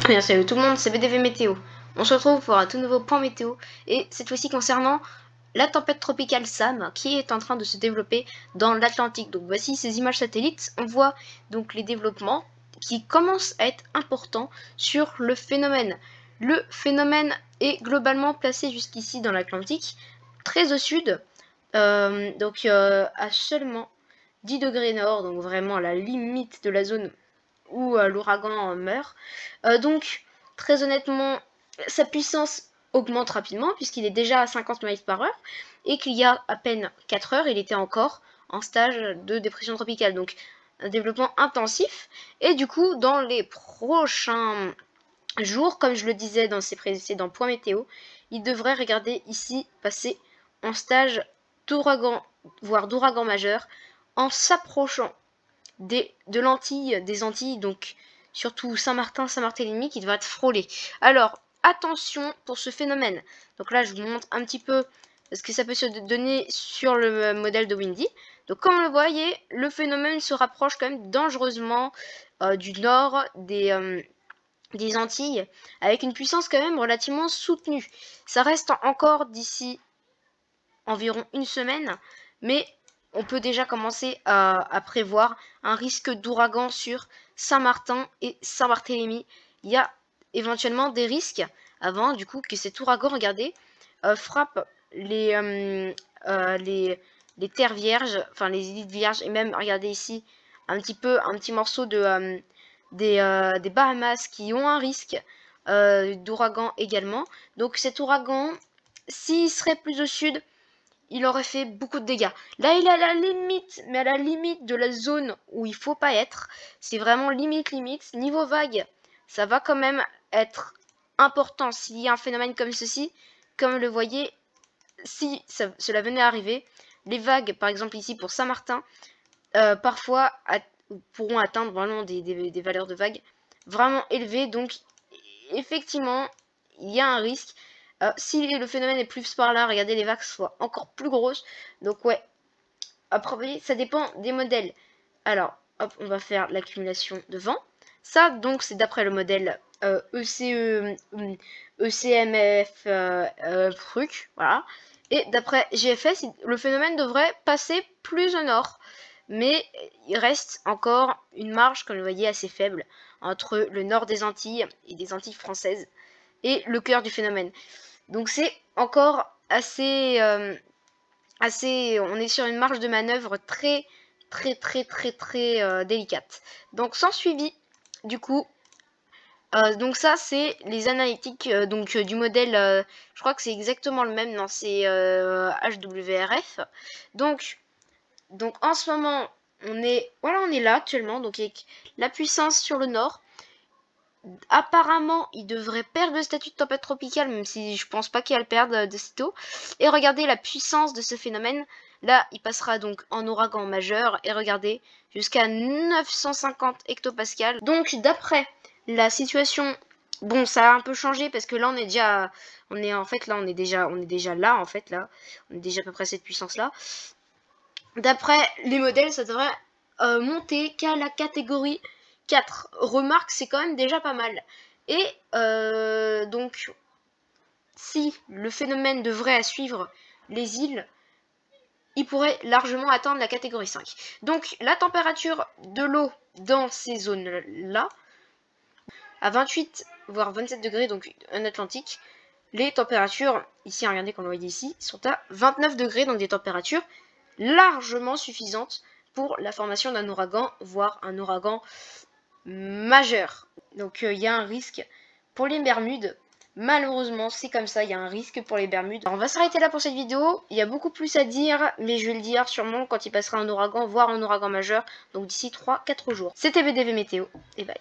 Bien, salut tout le monde, c'est BDV Météo. On se retrouve pour un tout nouveau point météo, et cette fois-ci concernant la tempête tropicale Sam qui est en train de se développer dans l'Atlantique. Donc voici ces images satellites, on voit donc les développements qui commencent à être importants sur le phénomène. Le phénomène est globalement placé jusqu'ici dans l'Atlantique, très au sud, à seulement 10 degrés nord, donc vraiment à la limite de la zone où l'ouragan meurt. Donc, très honnêtement, sa puissance augmente rapidement puisqu'il est déjà à 50 miles par heure et qu'il y a à peine 4 heures, il était encore en stage de dépression tropicale. Donc, un développement intensif. Et du coup, dans les prochains jours, comme je le disais dans ces précédents points météo, il devrait, regarder ici, passer en stage d'ouragan, voire d'ouragan majeur, en s'approchant des Antilles, donc surtout Saint-Martin, Saint-Barthélemy, qui devrait être frôlé. Alors, attention pour ce phénomène. Donc là, je vous montre un petit peu ce que ça peut se donner sur le modèle de Windy. Donc comme vous le voyez, le phénomène se rapproche quand même dangereusement du nord des Antilles, avec une puissance quand même relativement soutenue. Ça reste encore d'ici environ une semaine, mais on peut déjà commencer à prévoir un risque d'ouragan sur Saint-Martin et Saint-Barthélemy. Il y a éventuellement des risques avant du coup que cet ouragan, regardez, frappe les terres vierges, enfin les îles vierges, et même regardez ici un petit morceau de des Bahamas qui ont un risque d'ouragan également. Donc cet ouragan, s'il serait plus au sud, il aurait fait beaucoup de dégâts. Là, il est à la limite, mais à la limite de la zone où il faut pas être. C'est vraiment limite. Niveau vague, ça va quand même être important s'il y a un phénomène comme ceci. Comme le voyez, si cela venait à arriver, les vagues, par exemple ici pour Saint-Martin, parfois pourront atteindre vraiment des valeurs de vagues vraiment élevées. Donc, effectivement, il y a un risque. Si le phénomène est plus par là, regardez, les vagues soient encore plus grosses. Donc ouais, après ça dépend des modèles. Alors, hop, on va faire l'accumulation de vent. Ça, donc, c'est d'après le modèle ECMF truc, voilà. Et d'après GFS, le phénomène devrait passer plus au nord. Mais il reste encore une marge, comme vous le voyez, assez faible entre le nord des Antilles et des Antilles françaises et le cœur du phénomène. Donc c'est encore assez, on est sur une marge de manœuvre très délicate. Donc sans suivi, du coup, donc ça c'est les analytiques du modèle, je crois que c'est exactement le même, non, c'est HWRF. Donc en ce moment, on est là actuellement, donc avec la puissance sur le nord. Apparemment, il devrait perdre le statut de tempête tropicale, même si je pense pas qu'il va le perdre de sitôt. Et regardez la puissance de ce phénomène. Là, il passera donc en ouragan majeur. Et regardez, jusqu'à 950 hectopascales. Donc, d'après la situation, bon, ça a un peu changé parce que là, on est déjà, on est déjà là, en fait, là, on est déjà à peu près cette puissance-là. D'après les modèles, ça devrait monter qu'à la catégorie 4. Remarque, c'est quand même déjà pas mal. Et donc, si le phénomène devrait suivre les îles, il pourrait largement atteindre la catégorie 5. Donc, la température de l'eau dans ces zones-là, à 28 voire 27 degrés, donc en Atlantique, les températures, ici, regardez comme on le voit ici, sont à 29 degrés, donc des températures largement suffisantes pour la formation d'un ouragan, voire un ouragan majeur. Donc il y a un risque pour les Bermudes. Malheureusement, c'est comme ça, il y a un risque pour les Bermudes. Alors, on va s'arrêter là pour cette vidéo. Il y a beaucoup plus à dire, mais je vais le dire sûrement quand il passera un ouragan, voire un ouragan majeur. Donc d'ici 3-4 jours. C'était BDV Météo, et bye.